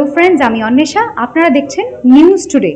Hello friends, আমি অন্বেষা। আপনারা দেখছেন নিউজ টুডে।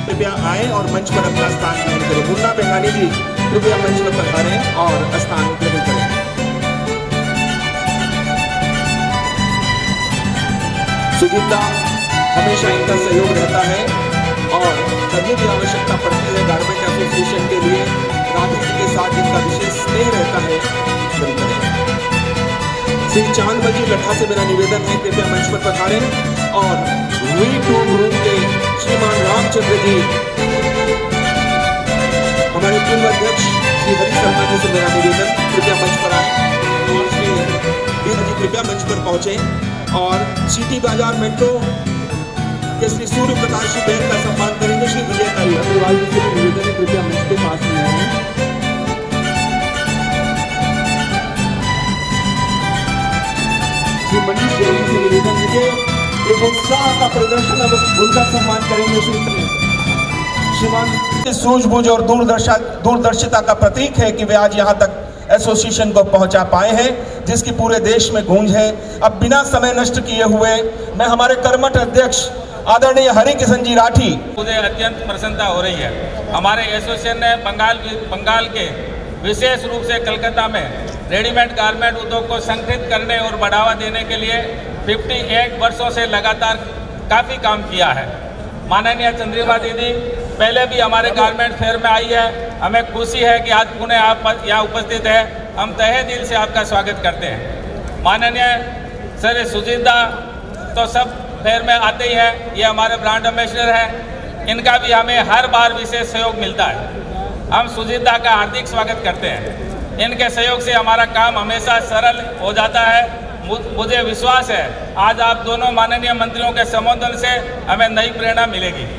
कृपया आए और मंच पर अपना स्थान ग्रहण करें। मुन्ना बेगानी जी कृपया मंच पर पधारें और स्थान ग्रहण करें। सुजीता, हमेशा इनका सहयोग रहता है और कभी भी आवश्यकता पड़ती है गारमेंट एसोसिएशन के लिए राधे जी के साथ इनका विशेष स्नेह रहता है। श्री चांदवजी लठा से मेरा निवेदन है, कृपया मंच पर पधारें और V2 ग्रुप के श्रीमान रामचंद्र जी, हमारे पूर्व अध्यक्ष श्री हरि शर्मा जी से मेरा निवेदन, कृपया मंच पर आए और श्री बीना जी कृपया मंच पर पहुंचे और सिटी बाजार मेट्रो के श्री सूर्य प्रकाश जी बैन का सम्मान करेंगे। श्री विजय अग्रवाल जी से निवेदन है, कृपया मंच के पास में आए। श्री मनीष जैन से निवेदन है, एक उत्साह का प्रदर्शन अब उनका सम्मान करेंगे। श्रीमान सूझबूझ और दूरदर्शिता का प्रतीक है कि वे आज यहाँ तक एसोसिएशन को पहुंचा पाए हैं, जिसकी पूरे देश में गूंज है। अब बिना समय नष्ट किए हुए मैं हमारे कर्मठ अध्यक्ष आदरणीय हरि किशन जी राठी, मुझे अत्यंत प्रसन्नता हो रही है। हमारे एसोसिएशन ने बंगाल के विशेष रूप से कलकत्ता में रेडीमेड गारमेंट उद्योग को संगठित करने और बढ़ावा देने के लिए 58 वर्षों से लगातार काफ़ी काम किया है। माननीय चंद्रिमा दीदी पहले भी हमारे गारमेंट फेयर में आई है, हमें खुशी है कि आज पुणे आप यहाँ उपस्थित है। हम तहे दिल से आपका स्वागत करते हैं। माननीय सर सुजीत दा तो सब फेयर में आते ही है, ये हमारे ब्रांड एम्बेसडर हैं, इनका भी हमें हर बार विशेष सहयोग मिलता है। हम सुजीत दा का हार्दिक स्वागत करते हैं। इनके सहयोग से हमारा काम हमेशा सरल हो जाता है। मुझे विश्वास है आज आप दोनों माननीय मंत्रियों के संबोधन से हमें नई प्रेरणा मिलेगी।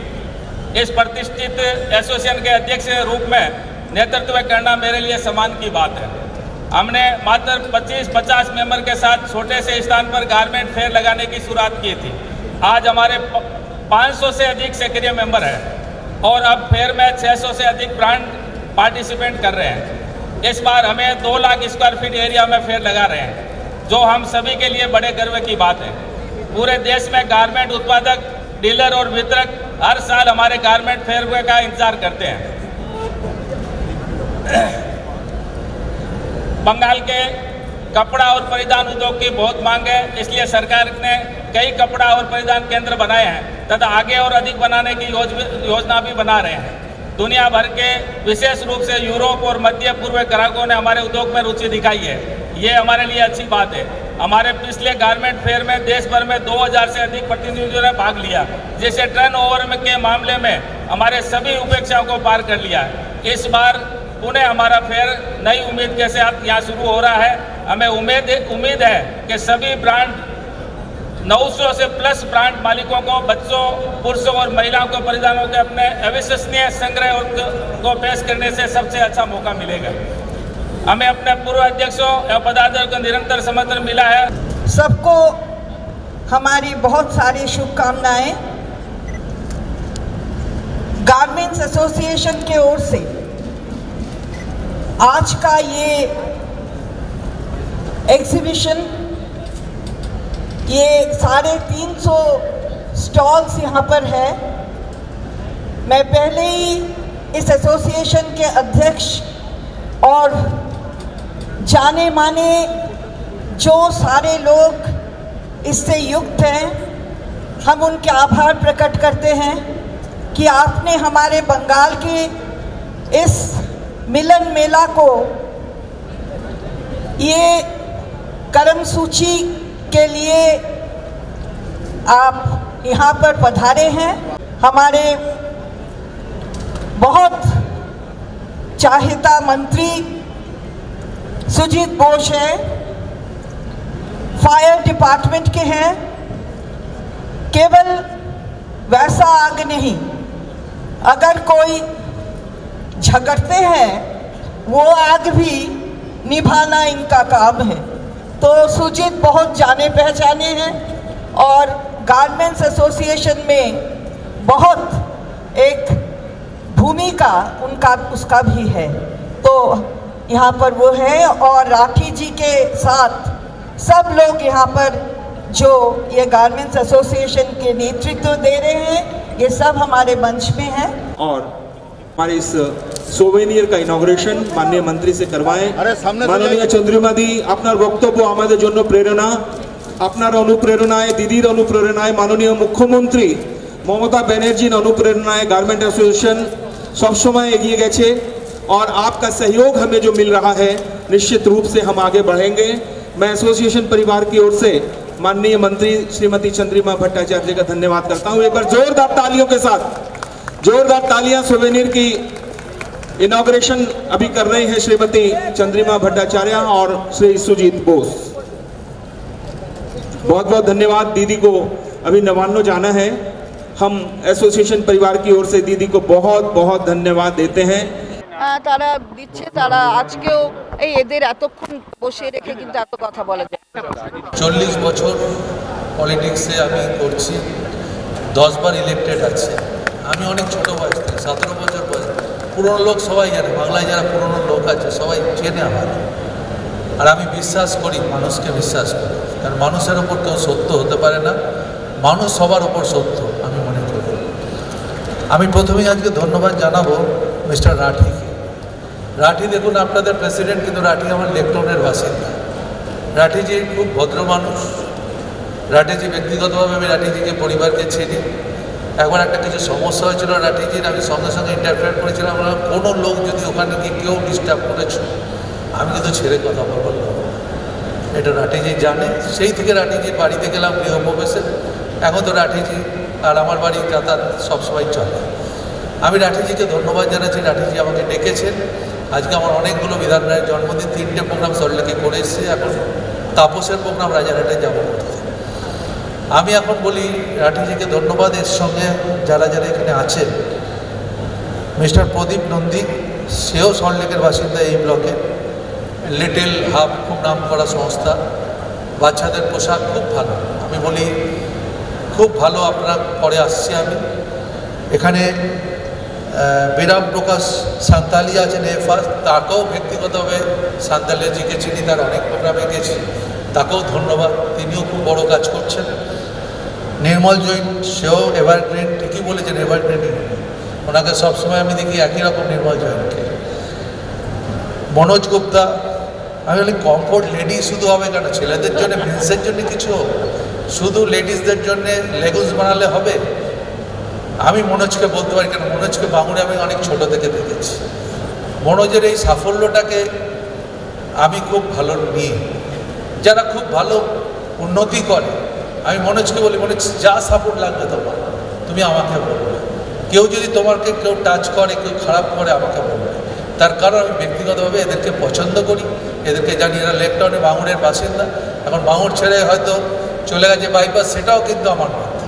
इस प्रतिष्ठित एसोसिएशन के अध्यक्ष के रूप में नेतृत्व करना मेरे लिए सम्मान की बात है। हमने मात्र 25-50 मेंबर के साथ छोटे से स्थान पर गारमेंट फेयर लगाने की शुरुआत की थी। आज हमारे 500 से अधिक सक्रिय मेंबर हैं और अब फेयर में 600 से अधिक ब्रांड पार्टिसिपेंट कर रहे हैं। इस बार हमें 2 लाख स्क्वायर फीट एरिया में फेयर लगा रहे हैं, जो हम सभी के लिए बड़े गर्व की बात है। पूरे देश में गारमेंट उत्पादक, डीलर और वितरक हर साल हमारे गारमेंट फेयर का इंतजार करते हैं। बंगाल के कपड़ा और परिधान उद्योग की बहुत मांग है, इसलिए सरकार ने कई कपड़ा और परिधान केंद्र बनाए हैं तथा आगे और अधिक बनाने की योजना भी बना रहे हैं। दुनिया भर के विशेष रूप से यूरोप और मध्य पूर्व ग्राहकों ने हमारे उद्योग में रुचि दिखाई है। ये हमारे लिए अच्छी बात है। हमारे पिछले गारमेंट फेयर में देश भर में 2000 से अधिक प्रतिनिधियों ने भाग लिया, जिससे टर्नओवर के मामले में हमारे सभी उपेक्षाओं को पार कर लिया। इस बार पुणे हमारा फेयर नई उम्मीद के साथ यहाँ शुरू हो रहा है। हमें उम्मीद है कि सभी ब्रांड 900 से प्लस ब्रांड मालिकों को बच्चों, पुरुषों और महिलाओं को परिधानों के अपने अविश्वसनीय संग्रह को पेश करने से सबसे अच्छा मौका मिलेगा। हमें अपने पूर्व अध्यक्षों एवं पदाधिकारियों को निरंतर समर्थन मिला है। सबको हमारी बहुत सारी शुभकामनाएं। गारमेंट्स एसोसिएशन के ओर से आज का ये एग्जीबिशन, ये 350 स्टॉल्स यहाँ पर है। मैं पहले ही इस एसोसिएशन के अध्यक्ष और जाने माने जो सारे लोग इससे युक्त हैं, हम उनके आभार प्रकट करते हैं कि आपने हमारे बंगाल के इस मिलन मेला को ये कर्म सूची के लिए आप यहाँ पर पधारे हैं। हमारे बहुत चाहता मंत्री सुजीत बोस हैं, फायर डिपार्टमेंट के हैं। केवल वैसा आग नहीं, अगर कोई झगड़ते हैं वो आग भी निभाना इनका काम है। तो सुजीत बहुत जाने पहचाने हैं और गारमेंट्स एसोसिएशन में बहुत एक भूमिका उसका भी है। तो यहाँ पर वो है और राठी जी के साथ सब लोग यहाँ पर जो ये गारमेंट्स एसोसिएशन के नेतृत्व दे रहे हैं, ये सब हमारे मंच में हैं। और हमारे इस सोवेनियर का इनॉग्रेशन माननीय मंत्री से करवाएं। माननीय चंद्रिमा दी আপনার বক্তব্য আমাদের জন্য প্রেরণা, আপনার অনুপ্রেরণায়, দিদির অনুপ্রেরণায়, माननीय मुख्यमंत्री ममता बनर्जी अनुप्रेरणाएं गारमेंट एसोसिएशन सब समय एगिए गए और आपका सहयोग हमें जो मिल रहा है, निश्चित रूप से हम आगे बढ़ेंगे। मैं एसोसिएशन परिवार की ओर से माननीय मंत्री श्रीमती चंद्रिमा भट्टाचार्य का धन्यवाद करता हूं। एक बार जोरदार तालियों के साथ, जोरदार तालियां। सोवेनियर की इनॉग्रेशन अभी कर रहे हैं श्रीमती चंद्रिमा भट्टाचार्य और श्री सुजीत बोस। बहुत बहुत धन्यवाद। दीदी को अभी नवान्नो जाना है। हम एसोसिएशन परिवार की ओर से दीदी को बहुत बहुत धन्यवाद देते हैं। তারা দিচ্ছে, তারা আজকেও এই এদের এতক্ষণ বসে রেখে কিন্তু এত কথা বলা যায়। 40 বছর পলিটিক্সে আমি করছি, 10 বার ইলেক্টেড আছে। আমি অনেক ছোট বয়স থেকে, 17 বছর বয়স। পুরনো লোক সবাই জানে, বাংলায় যারা পুরনো লোক আছে সবাই চেনে আমার। আর আমি বিশ্বাস করি, মানুষকে বিশ্বাস করি, কারণ মানুষের ওপর কেউ সত্য হতে পারে না, মানুষ সবার ওপর সত্য আমি মনে করি। আমি প্রথমেই আজকে ধন্যবাদ জানাবো মিস্টার রাঠিকে। রাঠি দেখুন, আপনাদের প্রেসিডেন্ট, কিন্তু রাঠি আমার লেকটনের বাসিন্দা। রাঠিজি খুব ভদ্র মানুষ। রাঠিজি ব্যক্তিগতভাবে আমি রাঠিজিকে পরিবারকে চিনি। একবার একটা কিছু সমস্যা হয়েছিল লাঠিজির, আমি সঙ্গে সঙ্গে ইন্টারফেয়ার করেছিলাম, বললাম কোনো লোক যদি ওখানে গিয়ে কেউ ডিস্টার্ব করেছো আমি কিন্তু ছেড়ে কথা বলবো না, এটা লাঠিজি জানে। সেই থেকে লাঠিজির বাড়িতে গেলাম গৃহপ্রবেশে, এখন তো লাঠিজি আর আমার বাড়ি যাতায়াত সবসময় চলে। আমি লাঠিজিকে ধন্যবাদ জানাচ্ছি, লাঠিজি আমাকে ডেকেছেন। আজকে আমার অনেকগুলো বিধান রায়ের জন্মদিন, 3টে প্রোগ্রাম সল্টলেকে করে এসেছি, এখন তাপসের প্রোগ্রাম রাজারহাটে যাবো করতে। আমি এখন বলি লাঠিজিকে ধন্যবাদ। এর সঙ্গে যারা যারা এখানে আছেন, মিস্টার প্রদীপ নন্দী, সেও সল্টলেকের বাসিন্দা, এই ব্লকে লিটল হাব খুব নাম করা সংস্থা, বাচ্চাদের পোশাক খুব ভালো। আমি বলি খুব ভালো, আপনার পরে আসছি আমি। এখানে বিরাম প্রকাশ সান্তালি আছেন এফার, তাকেও ব্যক্তিগতভাবে সান্তালিজিকে চিনি, তার অনেক প্রোগ্রামে গেছি, তাকেও ধন্যবাদ, তিনিও খুব বড় কাজ করছেন। নির্মল জৈন, সেও এভারগ্রিন, ঠিকই বলেছেন এভারগ্রিনই, ওনাকে সবসময় আমি দেখি একই রকম নির্মল জৈনকে। মনোজ গুপ্তা, আমি বলি কমফোর্ট লেডিস শুধু হবে কেন, ছেলেদের জন্য মেন্সের জন্য কিছু হোক, শুধু লেডিসদের জন্য লেগুন্স বানালে হবে? আমি মনোজকে বলতে পারি কেন, মনোজকে বাঙুরে আমি অনেক ছোট থেকে দেখেছি। মনোজের এই সাফল্যটাকে আমি খুব ভালো নিই। যারা খুব ভালো উন্নতি করে, আমি মনোজকে বলি, মনোজ যা সাপোর্ট লাগবে তোমার তুমি আমাকে বলবে, কেউ যদি তোমাকে কেউ টাচ করে, কেউ খারাপ করে আমাকে বলবে। তার কারণ আমি ব্যক্তিগতভাবে এদেরকে পছন্দ করি, এদেরকে জানি এরা লেক টাউনে বাঙুরের বাসিন্দা, এখন বাঙুর ছেড়ে হয়তো চলে গেছে বাইপাস, সেটাও কিন্তু আমার মধ্যে,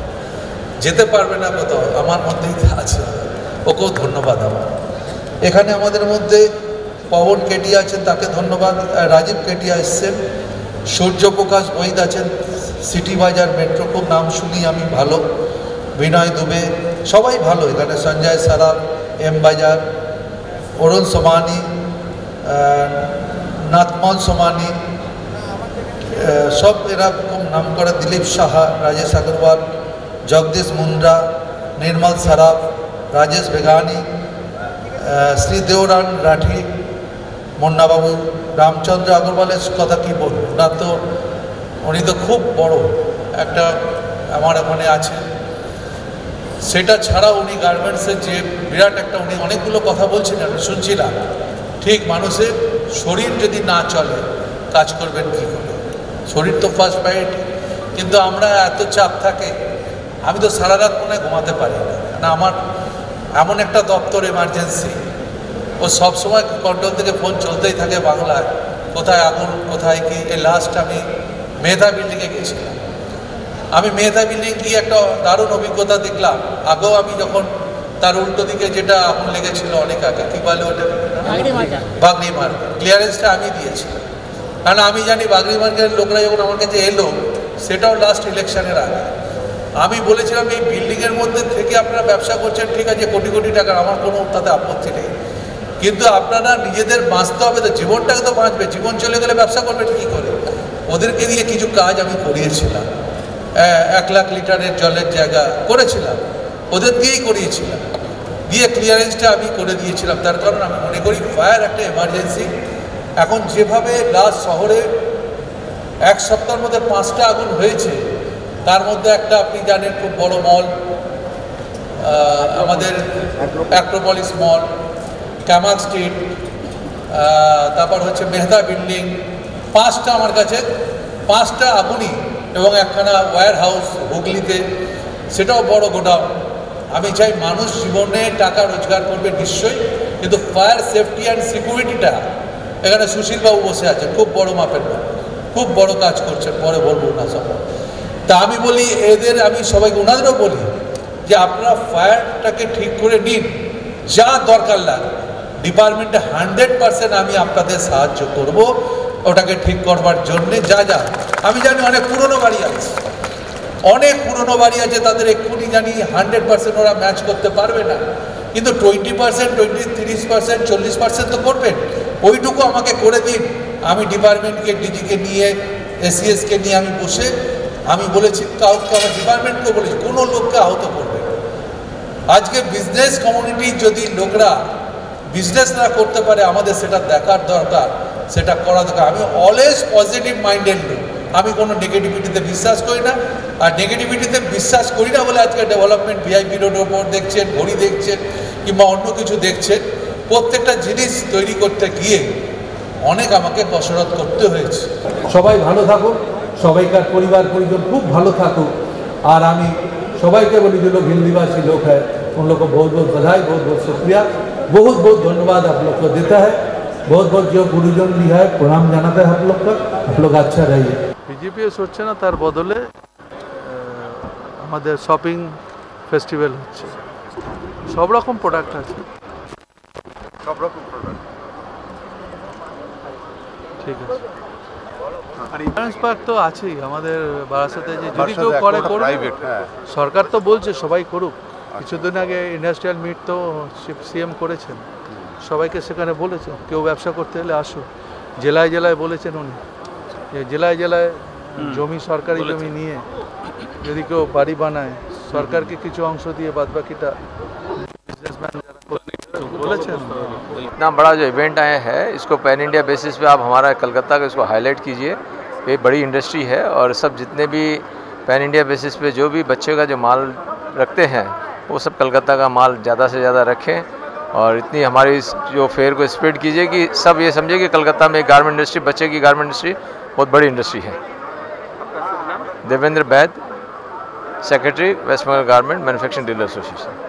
যেতে পারবে না কোথাও, আমার মধ্যেই আছে। ওকেও ধন্যবাদ আমার। এখানে আমাদের মধ্যে পবন কেটিয়া আছেন, তাকে ধন্যবাদ। রাজীব কেটিয়া এসছেন, সূর্যপ্রকাশ বৈদ আছেন, সিটি বাজার মেট্রো, খুব নাম শুনি আমি, ভালো। বিনয় দুবে, সবাই ভালো এখানে, সঞ্জয় সারাফ, এম বাজার, অরুণ সোমানি, নাথমল সোমানি, সব এরা খুব নাম করা, দিলীপ সাহা, রাজেশ আগরওয়াল, জগদীশ মুন্ডা, নির্মল সারাফ, রাজেশ বেগানি, শ্রী দেওরান রাঠি, মুন্নাবাবু, রামচন্দ্র আগরওয়ালের কথা কি বলবো, ওনার তো উনি তো খুব বড় একটা আমার ওখানে আছে। সেটা ছাড়া উনি গার্মেন্টসের যে বিরাট একটা, উনি অনেকগুলো কথা বলছিলেন, শুনছিলাম। ঠিক, মানুষের শরীর যদি না চলে কাজ করবেন কী করে, শরীর তো ফার্স্ট প্রায়োরিটি। কিন্তু আমরা এত চাপ থাকে, আমি তো সারা রাত মনে ঘুমাতে পারি না। আমার এমন একটা দপ্তর এমার্জেন্সি, ও সবসময় কন্ট্রোল থেকে ফোন চলতেই থাকে বাংলায়, কোথায় আগুন, কোথায় কি। এই লাস্ট আমি মেধা বিল্ডিংয়ে গেছিলাম। আমি মেধা বিল্ডিং গিয়ে একটা দারুণ অভিজ্ঞতা দেখলাম। আগেও আমি যখন তার উল্টো দিকে যেটা আগুন লেগেছিল অনেক আগে, কী বলে ওটা, বাগনি মার্কেট, ক্লিয়ারেন্সটা আমি দিয়েছিলাম। কারণ আমি জানি বাগনি মার্কেটের লোকরা যখন আমার কাছে এলো, সেটাও লাস্ট ইলেকশনের আগে, আমি বলেছিলাম এই বিল্ডিংয়ের মধ্যে থেকে আপনারা ব্যবসা করছেন, ঠিক আছে, কোটি কোটি টাকা, আমার কোনো তাতে আপত্তি নেই, কিন্তু আপনারা নিজেদের বাঁচতে হবে তো, জীবনটাকে তো বাঁচবে, জীবন চলে গেলে ব্যবসা করবেন কী করে। ওদেরকে দিয়ে কিছু কাজ আমি করিয়েছিলাম, 1 লাখ লিটারের জলের জায়গা করেছিলাম, ওদের দিয়েই করিয়েছিলাম, দিয়ে ক্লিয়ারেন্সটা আমি করে দিয়েছিলাম। তার কারণ আমি মনে করি ফায়ার একটা এমার্জেন্সি। এখন যেভাবে লাস্ট শহরে 1 সপ্তাহের মধ্যে 5টা আগুন হয়েছে, তার মধ্যে একটা আপনি জানেন খুব বড় মল, আমাদের অ্যাক্রোপলিস মল, ক্যামাল স্ট্রিট, তারপর হচ্ছে মেহতা বিল্ডিং, 5টা আমার কাছে, 5টা আগুনই, এবং একখানা ওয়্যার হাউস হুগলিতে, সেটাও বড় গোডাউন। আমি চাই মানুষ জীবনে টাকা রোজগার করবে নিশ্চয়ই, কিন্তু ফায়ার সেফটি অ্যান্ড সিকিউরিটিটা, এখানে সুশীলবাবু বসে আছে, খুব বড় মাপের লোক, খুব বড় কাজ করছেন, পরে বলবো না সব। তা আমি বলি এদের, আমি সবাইকে ওনাদেরও বলি যে আপনারা ফায়ারটাকে ঠিক করে নিন, যা দরকার লাগে ডিপার্টমেন্টে 100% আমি আপনাদের সাহায্য করব ওটাকে ঠিক করবার জন্যে। যা যা আমি জানি অনেক পুরনো বাড়ি আছে, অনেক পুরনো বাড়ি আছে, তাদের এক্ষুনি জানি 100% ওরা ম্যাচ করতে পারবে না, কিন্তু 20%, 30%, 40% তো করবেন। ওইটুকু আমাকে করে দিন, আমি ডিপার্টমেন্টকে, ডিজিকে নিয়ে, এসিএসকে নিয়ে আমি বসে, আমি বলেছি কাউকে, আমার ডিপার্টমেন্টকে বলেছি কোনো লোককে আহত করবে। আজকে বিজনেস কমিউনিটি যদি লোকরা বিজনেস না করতে পারে, আমাদের সেটা দেখার দরকার, সেটা করা দরকার। আমি অলওয়েজ পজিটিভ মাইন্ডেড লোক, আমি কোনো নেগেটিভিটিতে বিশ্বাস করি না, আর নেগেটিভিটিতে বিশ্বাস করি না বলে আজকে ডেভেলপমেন্ট ভিআইপি রোডের ওপর দেখছেন, ঘড়ি দেখছেন কিংবা অন্য কিছু দেখছেন। প্রত্যেকটা জিনিস তৈরি করতে গিয়ে অনেক আমাকে কসরত করতে হয়েছে। সবাই ভালো থাকুন, সবাইকার পরিবার পরিজন খুব ভালো থাকুক। আর আমি সবাইকে বলি जो लोग हिंदीभाषी लोग हैं उन लोग को बहुत बहुत बधाई, बहुत बहुत शुक्रिया, बहुत बहुत धन्यवाद आप लोग को देता है। बहुत बहुत जो गुरुजन भी है प्रणाम জানাতে है आप लोग अच्छा रहिए। বিজেপিএস হচ্ছে না, তার বদলে আমাদের শপিং ফেস্টিভ্যাল হচ্ছে, সব রকম প্রোডাক্ট আছে, সব রকম প্রোডাক্ট ঠিক আছে। আর ইন্টারেন্স পার্ক তো আছেই আমাদের বারাসাতে, যে যদি কেউ করে করুক, সরকার তো বলছে সবাই করুক। কিছুদিন আগে ইন্ডাস্ট্রিয়াল মিট তো সিএম করেছেন, সবাইকে সেখানে বলেছেন কেউ ব্যবসা করতে হলে আসো। জেলায় জেলায় বলেছেন উনি যে জেলায় জেলায় জমি, সরকারি জমি নিয়ে যদি কেউ বাড়ি বানায় সরকারকে কিছু অংশ দিয়ে বাদ বাকিটা বিজনেসম্যান যারা বলেছেন। इतना बड़ा जो इवेंट आया है इसको पैन इंडिया बेसिस पे आप हमारा कलकत्ता का इसको हाईलाइट कीजिए। ये बड़ी इंडस्ट्री है और सब जितने भी पैन इंडिया बेसिस पे जो भी बच्चे का जो माल रखते हैं वो सब कलकत्ता का माल ज़्यादा से ज़्यादा रखें। और इतनी हमारी जो फेयर को स्प्रेड कीजिए कि सब ये समझे कि कलकत्ता में गारमेंट इंडस्ट्री, बच्चे की गारमेंट इंडस्ट्री बहुत बड़ी इंडस्ट्री है। Devendra Baid, secretary, West Bengal garment manufacturing dealer association.